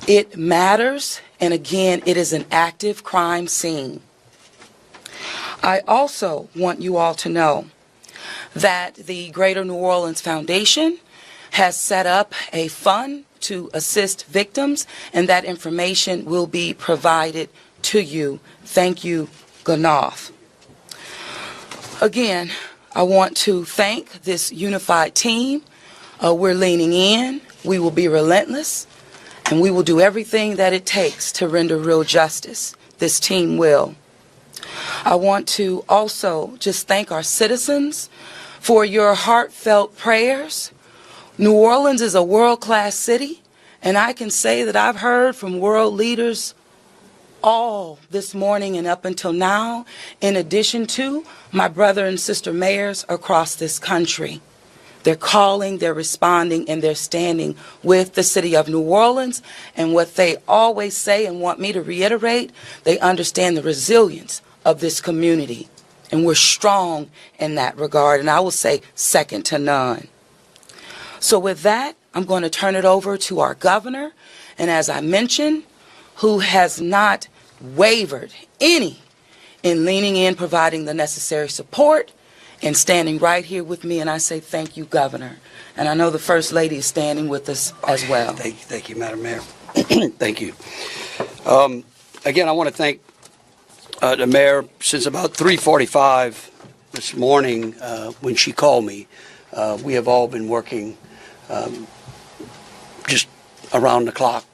It matters, and again, it is an active crime scene. I also want you all to know that the Greater New Orleans Foundation has set up a fund to assist victims, and that information will be provided to you. Thank you, Ganoff. Again, I want to thank this unified team. We're leaning in. We will be relentless, and we will do everything that it takes to render real justice. This team will. I want to also just thank our citizens for your heartfelt prayers. New Orleans is a world-class city, and I can say that I've heard from world leaders all this morning and up until now, in addition to my brother and sister mayors across this country. They're calling, they're responding, and they're standing with the city of New Orleans. And what they always say and want me to reiterate, they understand the resilience of this community. And we're strong in that regard, and I will say second to none. So with that, I'm going to turn it over to our governor, and as I mentioned, who has not wavered any in leaning in, providing the necessary support, and standing right here with me, and I say thank you, Governor. And I know the First Lady is standing with us as well. Thank you, Madam Mayor. Thank you. Again, I want to thank the Mayor. Since about 3:45 this morning, when she called me, we have all been working just around the clock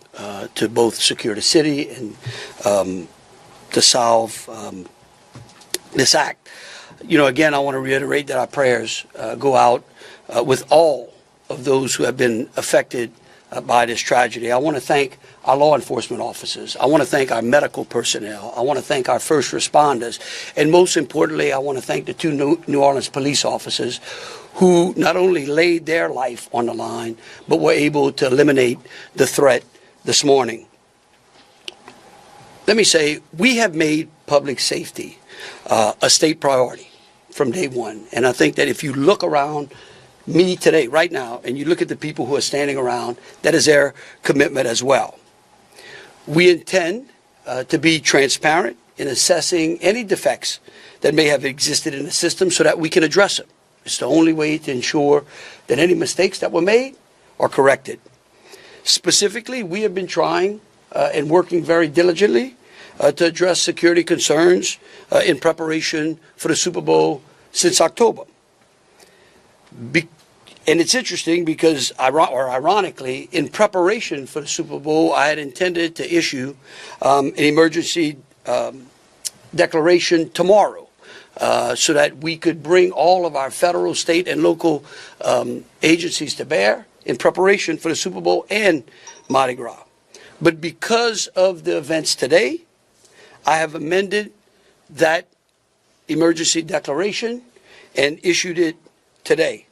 to both secure the city and to solve this act. You know, again, I want to reiterate that our prayers go out with all of those who have been affected by this tragedy. I want to thank our law enforcement officers. I want to thank our medical personnel. I want to thank our first responders. And most importantly, I want to thank the two New Orleans police officers who not only laid their life on the line, but were able to eliminate the threat this morning. Let me say, we have made public safety a state priority from day one. And I think that if you look around me today, right now, and you look at the people who are standing around, that is their commitment as well. We intend to be transparent in assessing any defects that may have existed in the system so that we can address them. It's the only way to ensure that any mistakes that were made are corrected. Specifically, we have been trying and working very diligently to address security concerns in preparation for the Super Bowl since October. And it's interesting because, ironically, in preparation for the Super Bowl, I had intended to issue an emergency declaration tomorrow so that we could bring all of our federal, state, and local agencies to bear in preparation for the Super Bowl and Mardi Gras. But because of the events today, I have amended that emergency declaration and issued it today.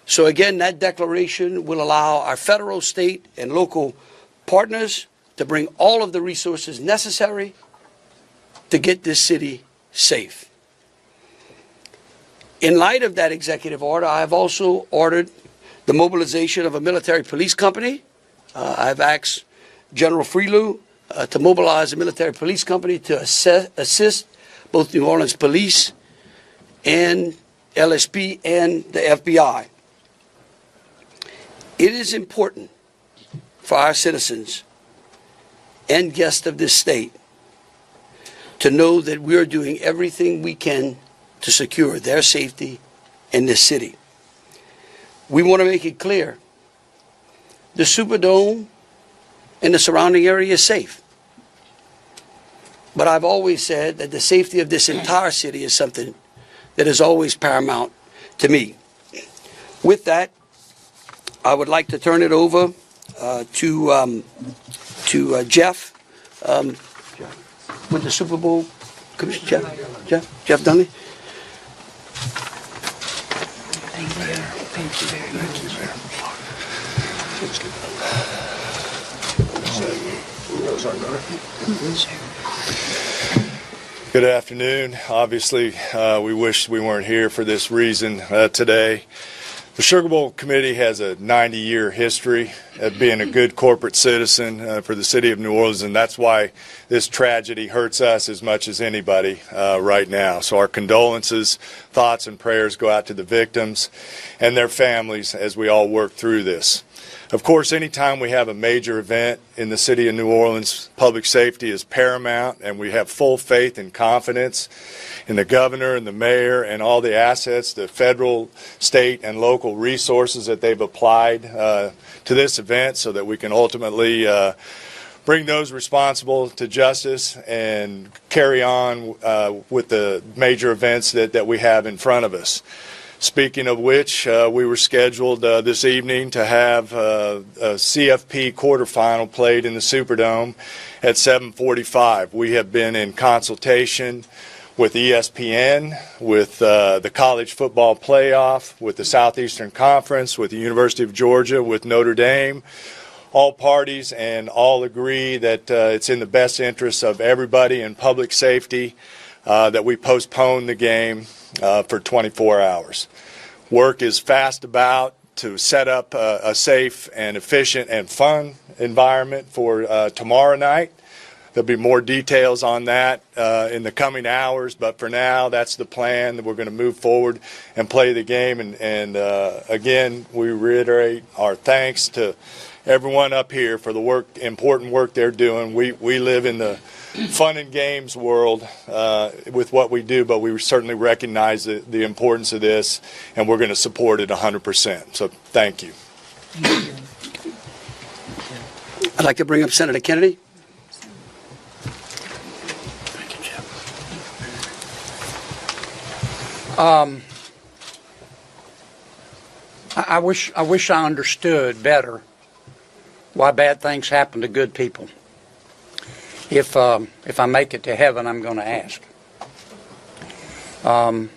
So again, that declaration will allow our federal, state, and local partners to bring all of the resources necessary to get this city safe. In light of that executive order, I have also ordered the mobilization of a military police company. I've asked General Freelou to mobilize a military police company to assist both New Orleans Police and LSP and the FBI. It is important for our citizens and guests of this state to know that we are doing everything we can to secure their safety in this city. We want to make it clear, the Superdome and the surrounding area is safe. But I've always said that the safety of this entire city is something that is always paramount to me. With that, I would like to turn it over to Jeff with the Super Bowl Commission. Jeff Dunley. Thank you very much. Good afternoon. Obviously, we wish we weren't here for this reason today. The Sugar Bowl Committee has a 90-year history of being a good corporate citizen for the city of New Orleans, and that's why this tragedy hurts us as much as anybody right now. So our condolences, thoughts, and prayers go out to the victims and their families as we all work through this. Of course, anytime we have a major event in the city of New Orleans, public safety is paramount, and we have full faith and confidence in the governor and the mayor and all the assets, the federal, state, and local resources that they've applied to this event so that we can ultimately bring those responsible to justice and carry on with the major events that we have in front of us. Speaking of which, we were scheduled this evening to have a CFP quarterfinal played in the Superdome at 7:45. We have been in consultation with ESPN, with the College Football Playoff, with the Southeastern Conference, with the University of Georgia, with Notre Dame, all parties, and all agree that it's in the best interest of everybody and public safety that we postpone the game for 24 hours. Work is fast about to set up a safe and efficient and fun environment for tomorrow night. There'll be more details on that in the coming hours, but for now, that's the plan. That we're going to move forward and play the game. And again, we reiterate our thanks to everyone up here for the important work they're doing. We live in the fun and games world with what we do, but we certainly recognize the importance of this, and we're going to support it 100%. So thank you. I'd like to bring up Senator Kennedy. I wish I understood better why bad things happen to good people. If I make it to heaven, I'm going to ask. For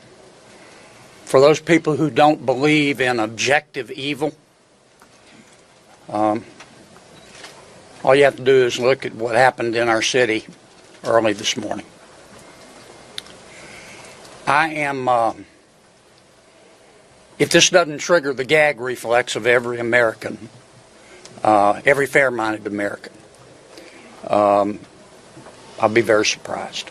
those people who don't believe in objective evil, all you have to do is look at what happened in our city early this morning. If this doesn't trigger the gag reflex of every American, every fair-minded American, I'll be very surprised.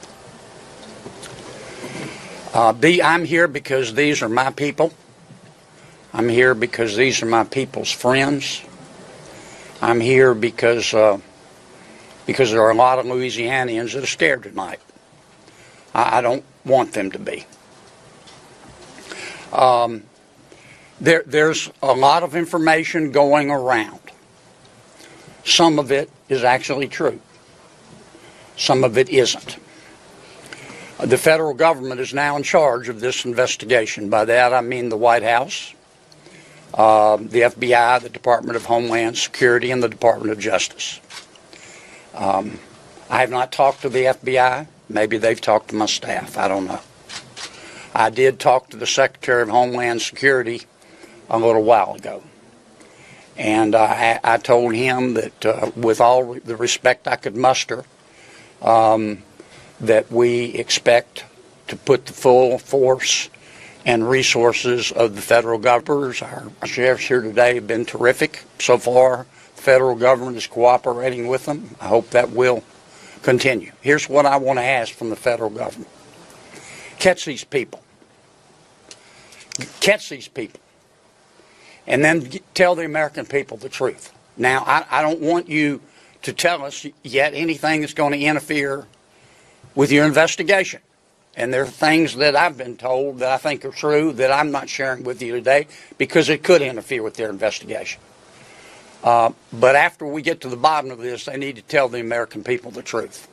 I'm here because these are my people. I'm here because these are my people's friends. I'm here because there are a lot of Louisianians that are scared tonight. I don't want them to be. There's a lot of information going around. Some of it is actually true. Some of it isn't. The federal government is now in charge of this investigation. By that I mean the White House, the FBI, the Department of Homeland Security, and the Department of Justice. I have not talked to the FBI. Maybe they've talked to my staff. I don't know. I did talk to the Secretary of Homeland Security a little while ago. And I told him that with all the respect I could muster, that we expect to put the full force and resources of the federal government. Our sheriffs here today have been terrific so far. The federal government is cooperating with them. I hope that will continue. Here's what I want to ask from the federal government. Catch these people. Catch these people. And then tell the American people the truth. Now, I don't want you to tell us yet anything that's going to interfere with your investigation. And there are things that I've been told that I think are true that I'm not sharing with you today because it could interfere with their investigation. But after we get to the bottom of this, they need to tell the American people the truth.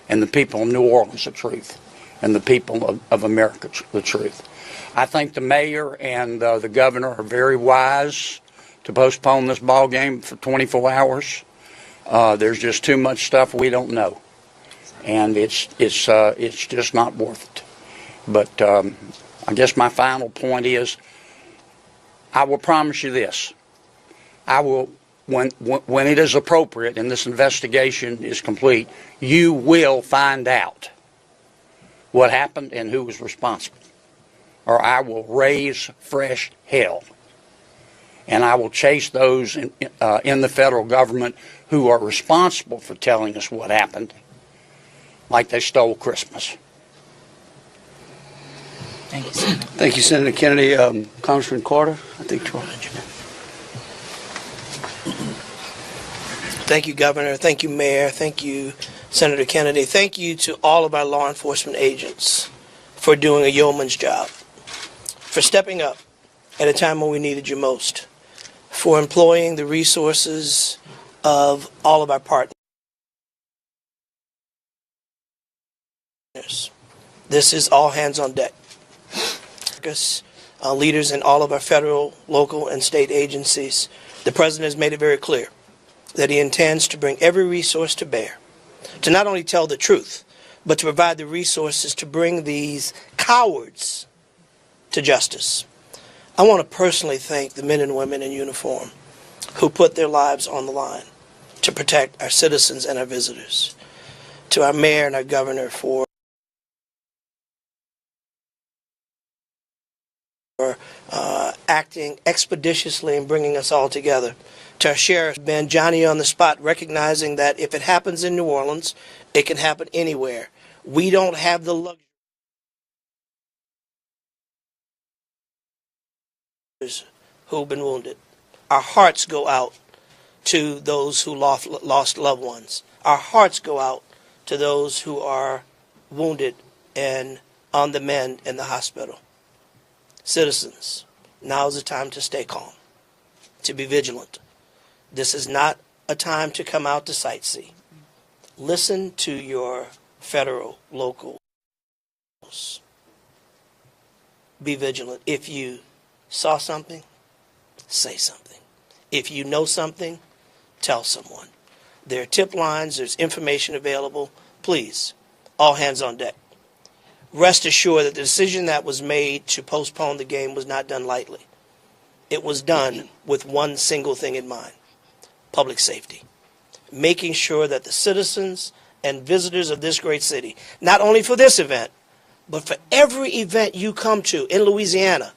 And the people of New Orleans the truth. And the people of America the truth. I think the mayor and the governor are very wise to postpone this ball game for 24 hours. There's just too much stuff we don't know, and it's just not worth it. But I guess my final point is, I will promise you this: I will, when it is appropriate and this investigation is complete, you will find out what happened and who was responsible. Or I will raise fresh hell and I will chase those in the federal government who are responsible for telling us what happened, like they stole Christmas. Thank you, Senator. Thank you, Senator Kennedy. Congressman Carter, I think. Thank you, Governor. Thank you, Mayor. Thank you, Senator Kennedy. Thank you to all of our law enforcement agents for doing a yeoman's job, for stepping up at a time when we needed you most, for employing the resources of all of our partners. This is all hands on deck. Leaders in all of our federal, local, and state agencies, the President has made it very clear that he intends to bring every resource to bear to not only tell the truth, but to provide the resources to bring these cowards to justice. I want to personally thank the men and women in uniform who put their lives on the line to protect our citizens and our visitors, to our mayor and our governor for acting expeditiously and bringing us all together. To our sheriff, Ben Johnny on the spot, recognizing that if it happens in New Orleans, it can happen anywhere. We don't have the luxury who've been wounded. Our hearts go out to those who lost loved ones. Our hearts go out to those who are wounded and on the mend in the hospital. Citizens, now is the time to stay calm, to be vigilant. This is not a time to come out to sightsee. Listen to your federal, local. Be vigilant. If you saw something, say something. If you know something, tell someone. There are tip lines, there's information available. Please, all hands on deck. Rest assured that the decision that was made to postpone the game was not done lightly. It was done with one single thing in mind: public safety. Making sure that the citizens and visitors of this great city, not only for this event, but for every event you come to in Louisiana,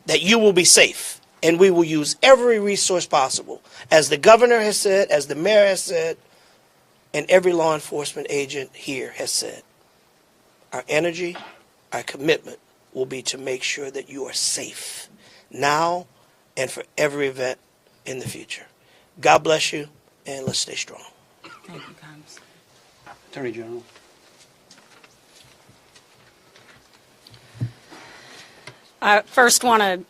that you will be safe. And we will use every resource possible, as the governor has said, as the mayor has said, and every law enforcement agent here has said. Our energy, our commitment will be to make sure that you are safe now and for every event in the future. God bless you, and let's stay strong. Thank you, Congressman. Attorney General. I first want to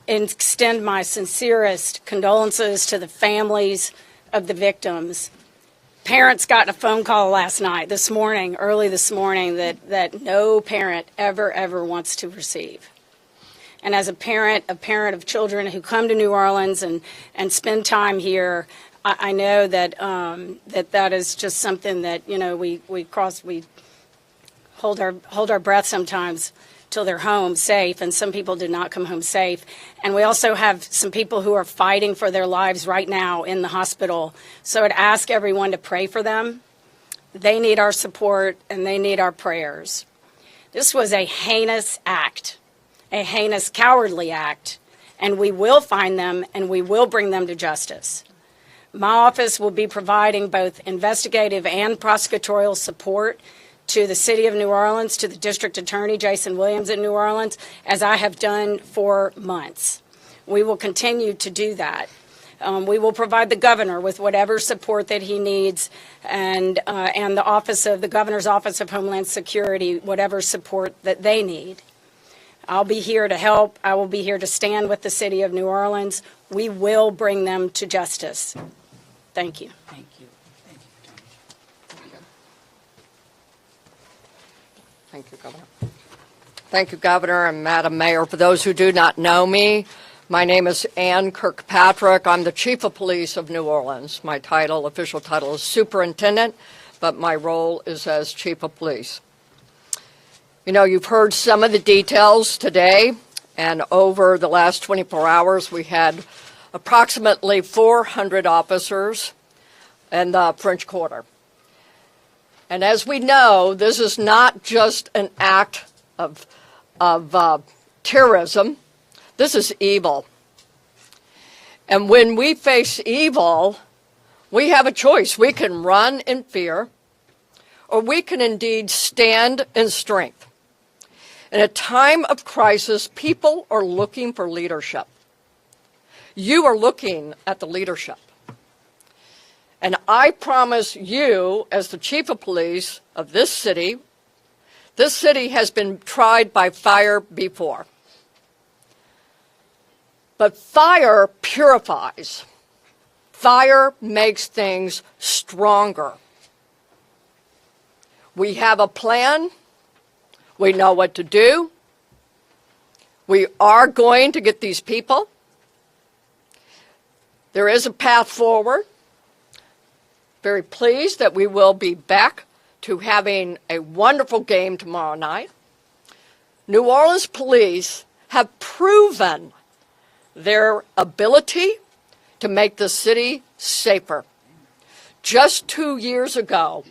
extend my sincerest condolences to the families of the victims. Parents got a phone call early this morning, that no parent ever wants to receive. And as a parent of children who come to New Orleans and spend time here, I know that that is just something that, you know, we hold our breath sometimes till they're home safe, and some people do not come home safe. And we also have some people who are fighting for their lives right now in the hospital. So I'd ask everyone to pray for them. They need our support, and they need our prayers. This was a heinous act, a heinous, cowardly act, and we will find them, and we will bring them to justice. My office will be providing both investigative and prosecutorial support to the City of New Orleans, to the District Attorney, Jason Williams in New Orleans, as I have done for months. We will continue to do that. We will provide the governor with whatever support that he needs, and the Governor's Office of Homeland Security, whatever support that they need. I'll be here to help. I will be here to stand with the City of New Orleans. We will bring them to justice. Thank you. Thank you. Thank you, Governor. Thank you, Governor and Madam Mayor. For those who do not know me, my name is Ann Kirkpatrick. I'm the Chief of Police of New Orleans. My official title is Superintendent, but my role is as Chief of Police. You know, you've heard some of the details today, and over the last 24 hours, we had approximately 400 officers in the French Quarter. And as we know, this is not just an act of terrorism. This is evil. And when we face evil, we have a choice. We can run in fear, or we can indeed stand in strength. In a time of crisis, people are looking for leadership. You are looking at the leadership. And I promise you, as the chief of police of this city has been tried by fire before. But fire purifies. Fire makes things stronger. We have a plan. We know what to do. We are going to get these people. There is a path forward. Very pleased that we will be back to having a wonderful game tomorrow night. New Orleans police have proven their ability to make the city safer. Just 2 years ago,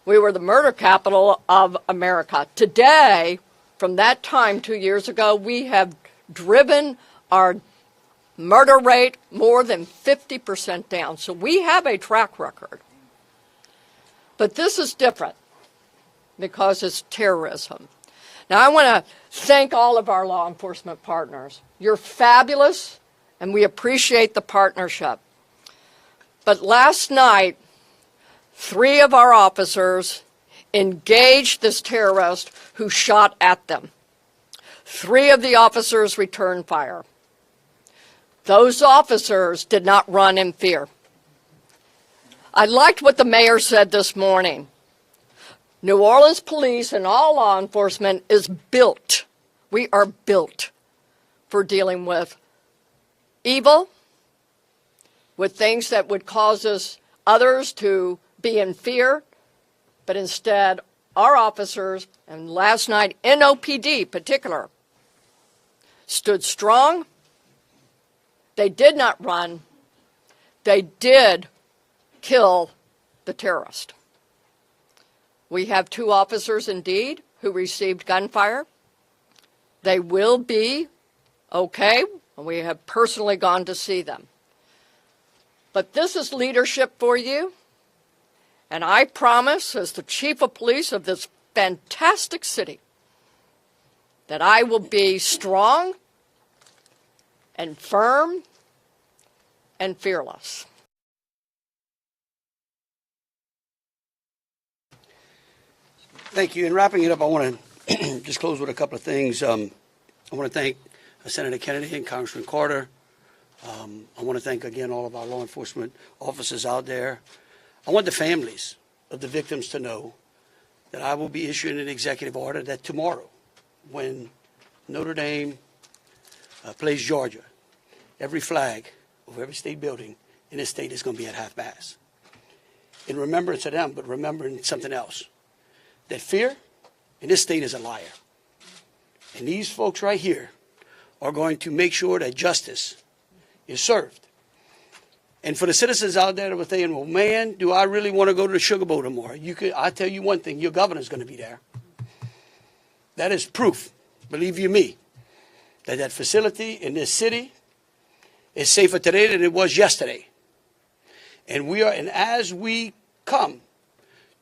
we were the murder capital of America. Today, from that time 2 years ago, we have driven our murder rate more than 50% down. So we have a track record. But this is different because it's terrorism. Now, I want to thank all of our law enforcement partners. You're fabulous, and we appreciate the partnership. But last night, 3 of our officers engaged this terrorist who shot at them. 3 of the officers returned fire. Those officers did not run in fear. I liked what the mayor said this morning. New Orleans police and all law enforcement is built. We are built for dealing with evil, with things that would cause others to be in fear, but instead our officers, and last night NOPD particular, stood strong. They did not run. They did kill the terrorist. We have 2 officers indeed who received gunfire. They will be okay. We have personally gone to see them. But this is leadership for you. And I promise, as the chief of police of this fantastic city, that I will be strong and firm and fearless. Thank you. In wrapping it up, I want to just close with a couple of things. I want to thank Senator Kennedy and Congressman Carter. I want to thank again all of our law enforcement officers out there. I want the families of the victims to know that I will be issuing an executive order that tomorrow, when Notre Dame plays Georgia, every flag over every state building in this state is going to be at half-mast. In remembrance of them, but remembering something else. That fear in this state is a liar. And these folks right here are going to make sure that justice is served. And for the citizens out there that were saying, well, man, do I really want to go to the Sugar Bowl tomorrow? I tell you one thing, your governor's going to be there. That is proof, believe you me, that that facility in this city is safer today than it was yesterday. And as we come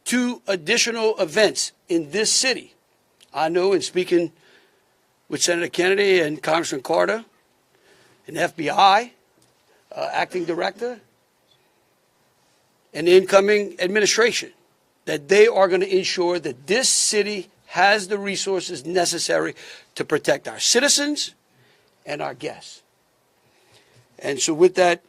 to additional events in this city, I know in speaking with Senator Kennedy and Congressman Carter, and FBI acting director, and the incoming administration, that they are going to ensure that this city has the resources necessary to protect our citizens and our guests. And so with that,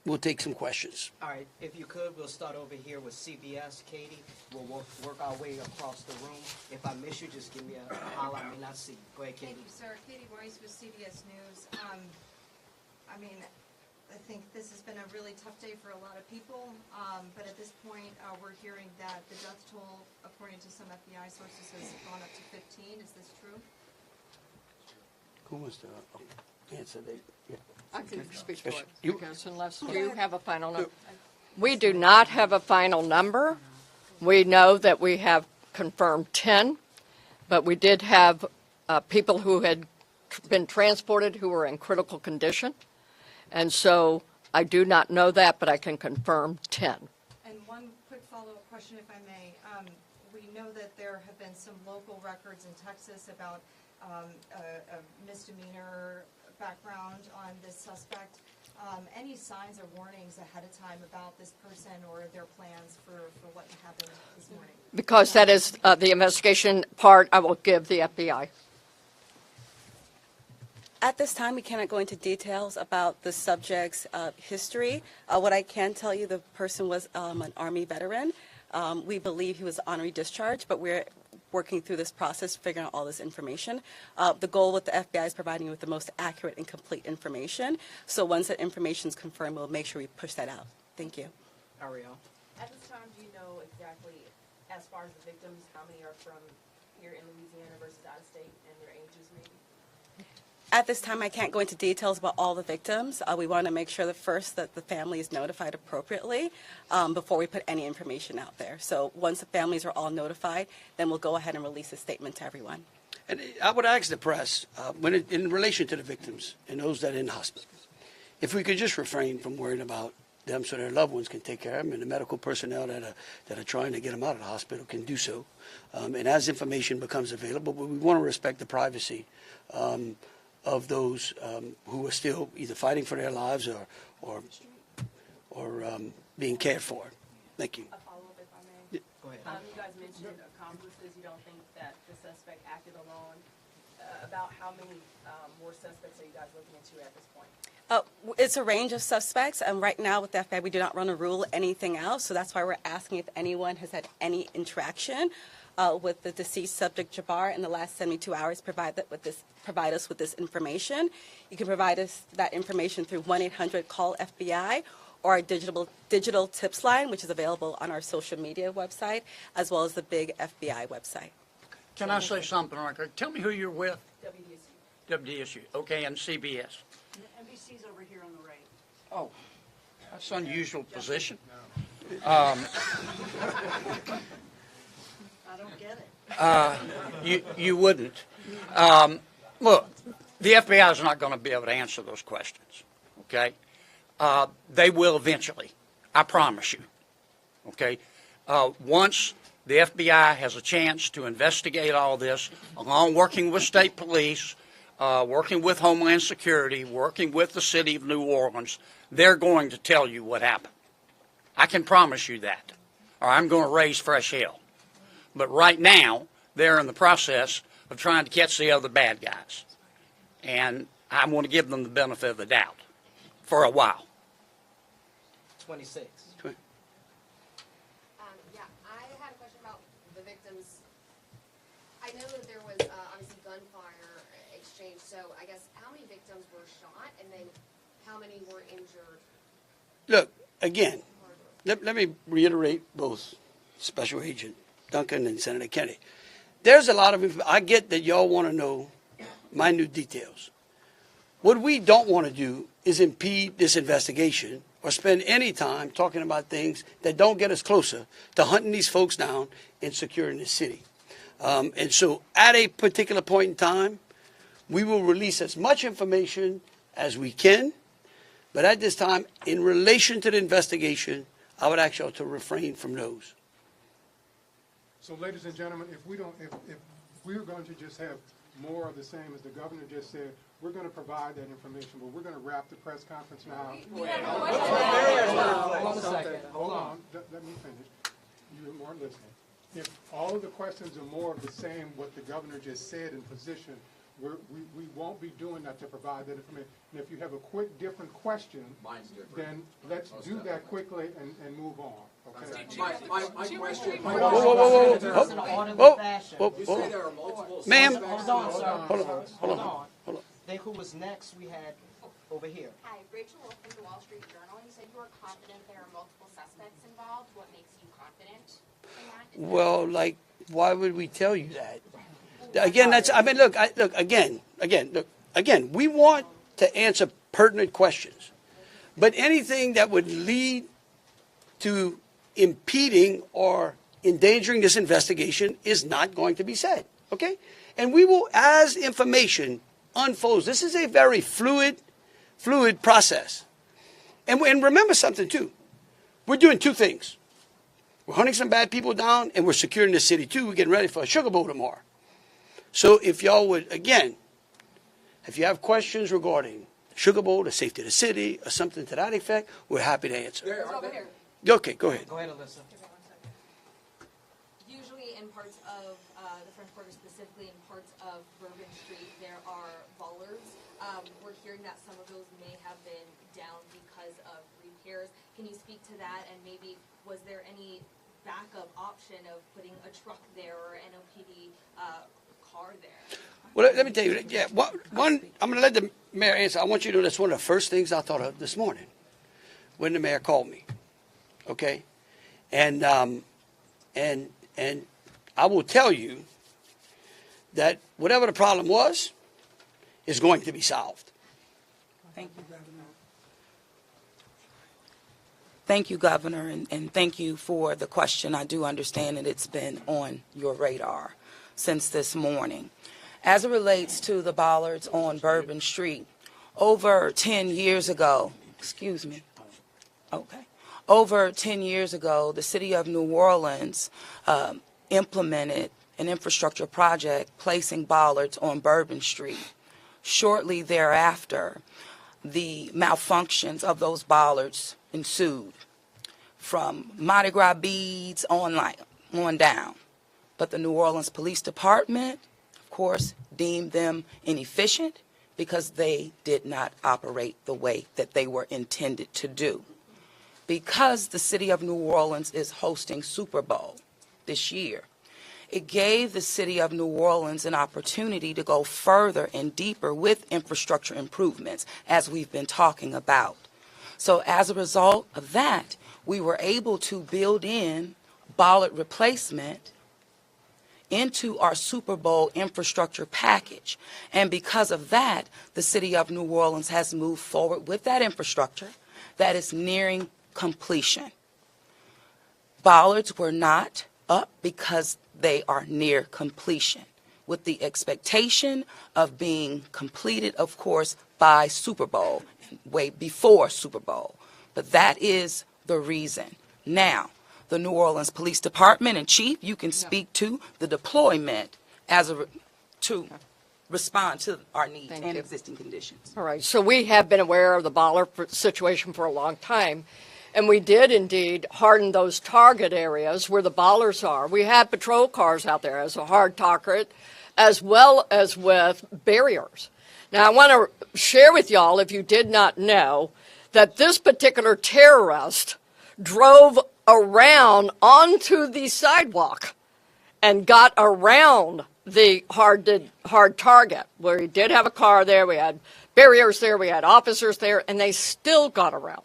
we'll take some questions. All right, if you could, we'll start over here with CBS. Katie, we'll work our way across the room. If I miss you, just give me a holler. I may not see. Go ahead, Katie. Thank you, sir. Katie Royce with CBS News. I mean, I think this has been a really tough day for a lot of people, but at this point, we're hearing that the death toll, according to some FBI sources, has gone up to 15. Is this true? Who wants to answer that? Yeah. I can speak for it, You- because unless you have a final number. We do not have a final number. We know that we have confirmed 10, but we did have people who had been transported who were in critical condition. And so I do not know that, but I can confirm 10. And one quick follow-up question, if I may. We know that there have been some local records in Texas about a misdemeanor background on this suspect. Any signs or warnings ahead of time about this person or their plans for what happened this morning? Because that is the investigation part, I will give the FBI. At this time, we cannot go into details about the subject's history. What I can tell you, the person was an Army veteran. We believe he was honorary discharge, but we're working through this process, figuring out all this information. The goal with the FBI is providing you with the most accurate and complete information. So once that information is confirmed, we'll make sure we push that out. Thank you. Ariel? At this time, do you know exactly, as far as the victims, how many are from here in Louisiana versus out of state, and their ages maybe? At this time, I can't go into details about all the victims. We want to make sure that first that the family is notified appropriately before we put any information out there. So once the families are all notified, then we'll go ahead and release a statement to everyone. And I would ask the press, in relation to the victims and those that are in hospital, if we could just refrain from worrying about them so their loved ones can take care of them, and the medical personnel that are trying to get them out of the hospital can do so. And as information becomes available, but we want to respect the privacy of those who are still either fighting for their lives or being cared for. Thank you. A follow-up, if I may. Go ahead. You guys mentioned accomplices. You don't think that the suspect acted alone. About how many more suspects are you guys looking into at this point? It's a range of suspects, and right now with the FBI, we do not want to rule anything out, so that's why we're asking if anyone has had any interaction with the deceased subject Jabbar in the last 72 hours, provide us with this information. You can provide us that information through 1-800-CALL-FBI or our digital tips line, which is available on our social media website, as well as the big FBI website. Can I say something right quick? Tell me who you're with. WDSU. WDSU. Okay, and CBS. NBC's over here on the right. Oh, that's an unusual position. I don't get it. You wouldn't. Look, the FBI is not going to be able to answer those questions, okay? They will eventually, I promise you, okay? Once the FBI has a chance to investigate all this, along working with state police, working with Homeland Security, working with the city of New Orleans, they're going to tell you what happened. I can promise you that, or I'm going to raise fresh hell. But right now, they're in the process of trying to catch the other bad guys. And I want to give them the benefit of the doubt for a while. 26. Yeah, I had a question about the victims. I know that there was obviously gunfire exchange, so I guess how many victims were shot and then how many were injured? Look, again, let me reiterate both Special Agent Duncan and Senator Kennedy. There's a lot of, I get that y'all want to know minute details. What we don't want to do is impede this investigation or spend any time talking about things that don't get us closer to hunting these folks down and securing the city. And so at a particular point in time, we will release as much information as we can. But at this time, in relation to the investigation, I would ask y'all to refrain from those. So, ladies and gentlemen, if we're going to just have more of the same as the governor just said, we're going to provide that information, but we're going to wrap the press conference now. Hold on a second. Hold on. Let me finish. You weren't listening. If all of the questions are more of the same, what the governor just said in position, we won't be doing that to provide that information. And if you have a quick, different question, then let's do that quickly and move on. Okay. My question. Ma'am. Hold on. Then who was next? We had over here. Hi, Rachel Wolf from the Wall Street Journal. You said you were confident there are multiple suspects involved. What makes you confident in that? Well, like, why would we tell you that? Again, again, we want to answer pertinent questions. But anything that would lead to impeding or endangering this investigation is not going to be said, okay? And we will, as information unfolds, this is a very fluid, fluid process. And remember something, too. We're doing two things. We're hunting some bad people down, and we're securing the city, too. We're getting ready for a Sugar Bowl tomorrow. So if y'all would, again, if you have questions regarding the Sugar Bowl, the safety of the city, or something to that effect, we're happy to answer. Over here. Okay, go ahead. Go ahead, Alyssa. Usually in parts of the French Quarter, specifically in parts of Bourbon Street, there are bollards. We're hearing that some of those may have been down because of repairs. Can you speak to that? And maybe was there any backup option of putting a truck there or an NOPD car there? Well, let me tell you, yeah, one, I'm going to let the mayor answer. I want you to know that's one of the first things I thought of this morning when the mayor called me, okay? And I will tell you that whatever the problem was is going to be solved. Thank you, Governor. Thank you, Governor, and thank you for the question. I do understand that it's been on your radar since this morning. As it relates to the bollards on Bourbon Street, over 10 years ago, over 10 years ago, the city of New Orleans implemented an infrastructure project placing bollards on Bourbon Street. Shortly thereafter, the malfunctions of those bollards ensued from Mardi Gras beads on down. But the New Orleans Police Department, of course, deemed them inefficient because they did not operate the way that they were intended to do. Because the city of New Orleans is hosting Super Bowl this year, it gave the city of New Orleans an opportunity to go further and deeper with infrastructure improvements, as we've been talking about. So as a result of that, we were able to build in bollard replacement into our Super Bowl infrastructure package. And because of that, the city of New Orleans has moved forward with that infrastructure that is nearing completion. Bollards were not up because they are near completion, with the expectation of being completed, of course, by Super Bowl, way before Super Bowl. But that is the reason. Now, the New Orleans Police Department, and Chief, you can speak to the deployment to respond to our needs and existing conditions. All right, so we have been aware of the bollard situation for a long time, and we did indeed harden those target areas where the bollards are. We have patrol cars out there as a hard target, as well as with barriers. Now, I want to share with y'all, if you did not know, that this particular terrorist drove around onto the sidewalk and got around the hard target, where he did have a car there, we had barriers there, we had officers there, and they still got around.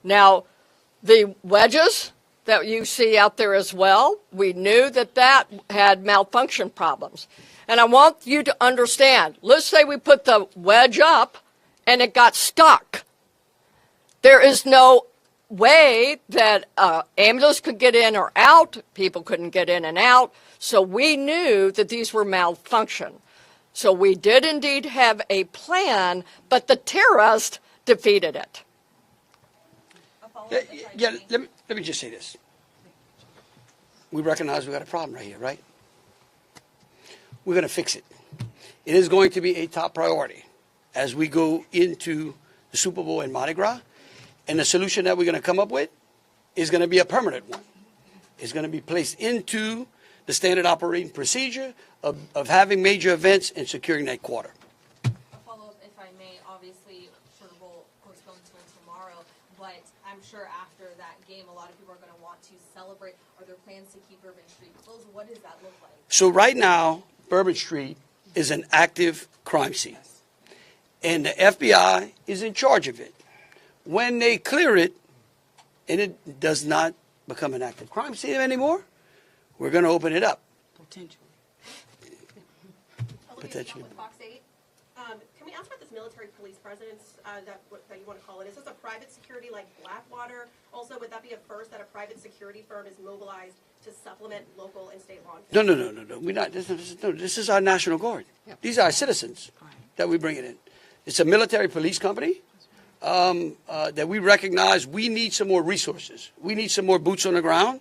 Now, the wedges that you see out there as well, we knew that that had malfunction problems. And I want you to understand, let's say we put the wedge up and it got stuck. There is no way that ambulance could get in or out, people couldn't get in and out, so we knew that these were malfunction. So we did indeed have a plan, but the terrorist defeated it. Yeah, let me just say this. We recognize we got a problem right here, right? We're going to fix it. It is going to be a top priority as we go into the Super Bowl and Mardi Gras. And the solution that we're going to come up with is going to be a permanent one. It's going to be placed into the standard operating procedure of having major events and securing that quarter. A follow-up, if I may. Obviously, Super Bowl postponed till tomorrow, but I'm sure after that game, a lot of people are going to want to celebrate. Are there plans to keep Bourbon Street closed? What does that look like? So right now, Bourbon Street is an active crime scene, and the FBI is in charge of it. When they clear it, and it does not become an active crime scene anymore, we're going to open it up. Potentially. Fox 8. Can we ask about this military police presence that you want to call it? Is this a private security like Blackwater? Also, would that be a first that a private security firm is mobilized to supplement local and state law enforcement? No. We're not. This is our National Guard. These are our citizens that we bring it in. It's a military police company that we recognize we need some more resources. We need some more boots on the ground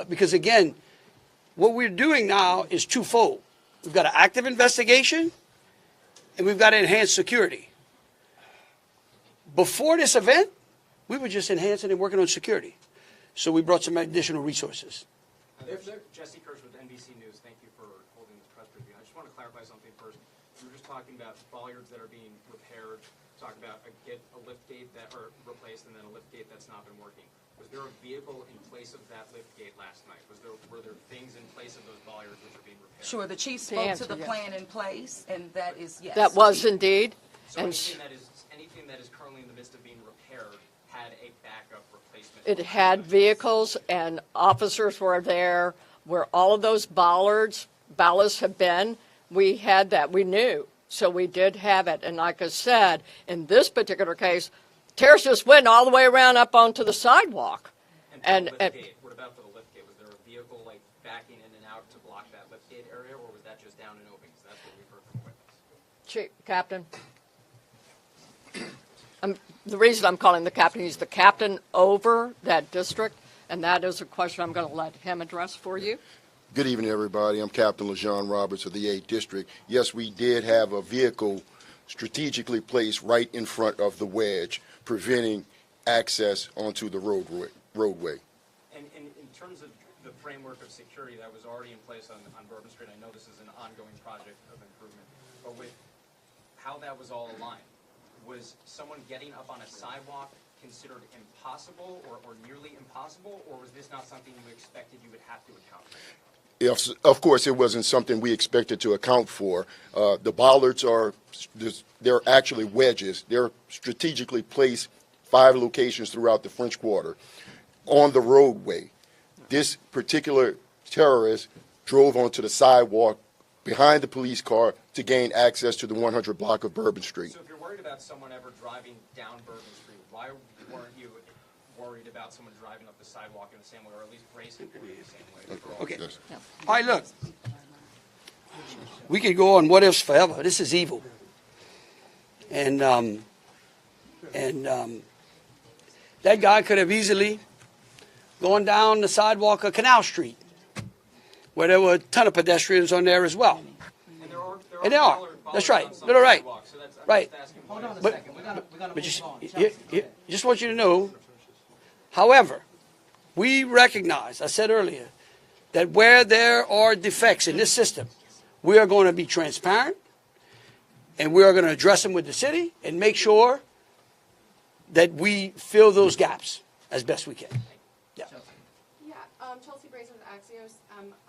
because, again, what we're doing now is twofold. We've got an active investigation and we've got to enhance security. Before this event, we were just enhancing and working on security. So we brought some additional resources. Jesse Kirsch with NBC News. Thank you for holding this press briefing. I just want to clarify something first. You were just talking about bollards that are being repaired, talk about a lift gate that are replaced and then a lift gate that's not been working. Was there a vehicle in place of that lift gate last night? Were there things in place of those bollards which are being repaired? Sure, the chief spoke to the plan in place, and that is yes. That was indeed. So anything that is currently in the midst of being repaired had a backup replacement? It had vehicles and officers were there where all of those ballasts have been. We had that. We knew. So we did have it. And like I said, in this particular case, terrorists just went all the way around up onto the sidewalk. And what about for the lift gate? Was there a vehicle like backing in and out to block that lift gate area, or was that just down and open? Because that's what we've heard from witnesses. Chief, Captain. The reason I'm calling the captain, he's the captain over that district, and that is a question I'm going to let him address for you. Good evening, everybody. I'm Captain LaJean Roberts of the 8th District. Yes, we did have a vehicle strategically placed right in front of the wedge, preventing access onto the roadway. And in terms of the framework of security that was already in place on Bourbon Street, I know this is an ongoing project of improvement, but with how that was all aligned, was someone getting up on a sidewalk considered impossible or nearly impossible, or was this not something you expected you would have to account for? Yes, of course, it wasn't something we expected to account for. The bollards they're actually wedges. They're strategically placed 5 locations throughout the French Quarter on the roadway. This particular terrorist drove onto the sidewalk behind the police car to gain access to the 100 block of Bourbon Street. So if you're worried about someone ever driving down Bourbon Street, why weren't you worried about someone driving up the sidewalk in the same way, or at least bracing for it the same way? Okay. All right, look. We could go on what ifs forever. This is evil. And that guy could have easily gone down the sidewalk of Canal Street, where there were a ton of pedestrians on there as well. And there are. That's right. They're right. Right. Hold on a second. We gotta move on. Just want you to know, however, we recognize, I said earlier, that where there are defects in this system, we are going to be transparent, and we are going to address them with the city and make sure that we fill those gaps as best we can. Yeah. Chelsea Brazier with Axios.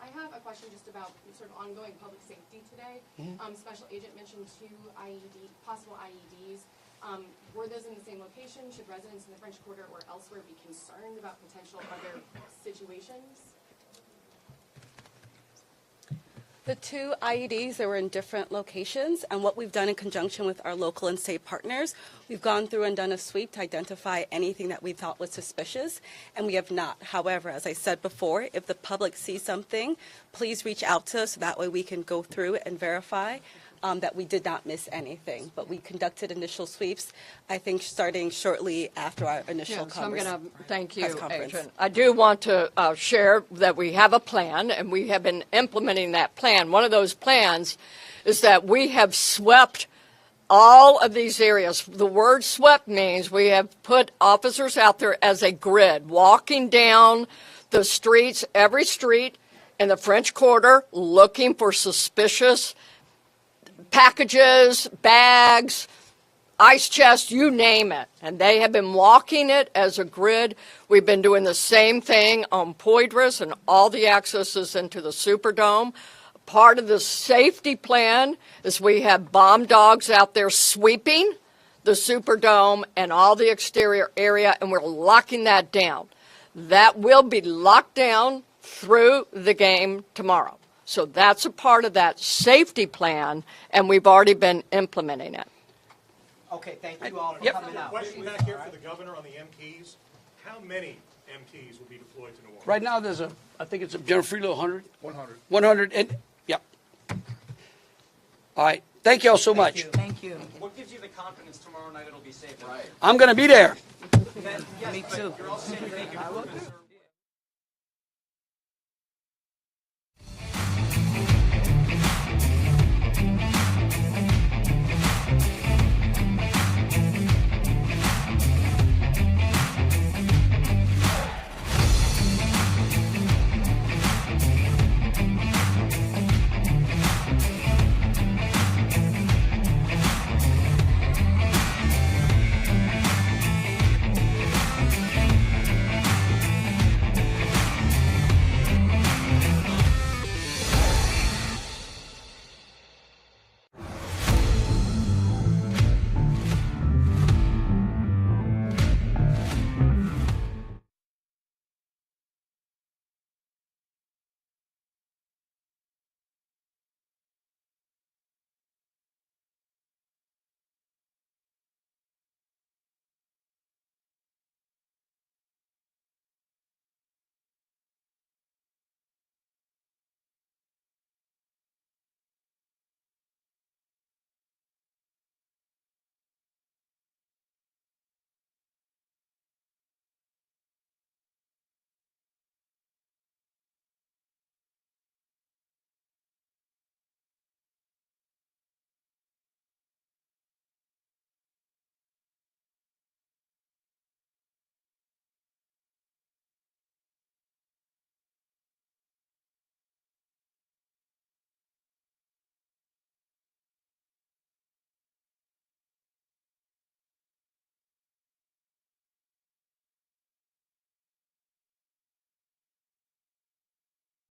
I have a question just about sort of ongoing public safety today. Special Agent mentioned 2 possible IEDs. Were those in the same location? Should residents in the French Quarter or elsewhere be concerned about potential other situations? The 2 IEDs, they were in different locations, and what we've done in conjunction with our local and state partners, we've gone through and done a sweep to identify anything that we thought was suspicious, and we have not. However, as I said before, if the public sees something, please reach out to us so that way we can go through and verify that we did not miss anything. But we conducted initial sweeps, I think, starting shortly after our initial So I'm going to thank you, conference. Agent. I do want to share that we have a plan, and we have been implementing that plan. One of those plans is that we have swept all of these areas. The word swept means we have put officers out there as a grid, walking down the streets, every street in the French Quarter, looking for suspicious packages, bags, ice chests, you name it. And they have been walking it as a grid. We've been doing the same thing on Poydras and all the accesses into the Superdome. Part of the safety plan is we have bomb dogs out there sweeping the Superdome and all the exterior area, and we're locking that down. That will be locked down through the game tomorrow. So that's a part of that safety plan, and we've already been implementing it. Okay, thank you all for coming out. Question back here for the governor on the MTs. How many MTs will be deployed to New Orleans? Right now, there's I think it's a General Freelo 100. 100. 100, and, yeah. All right. Thank y'all so much. Thank you. What gives you the confidence tomorrow night it'll be safe? I'm going to be there. Me too. You're all saying thank you.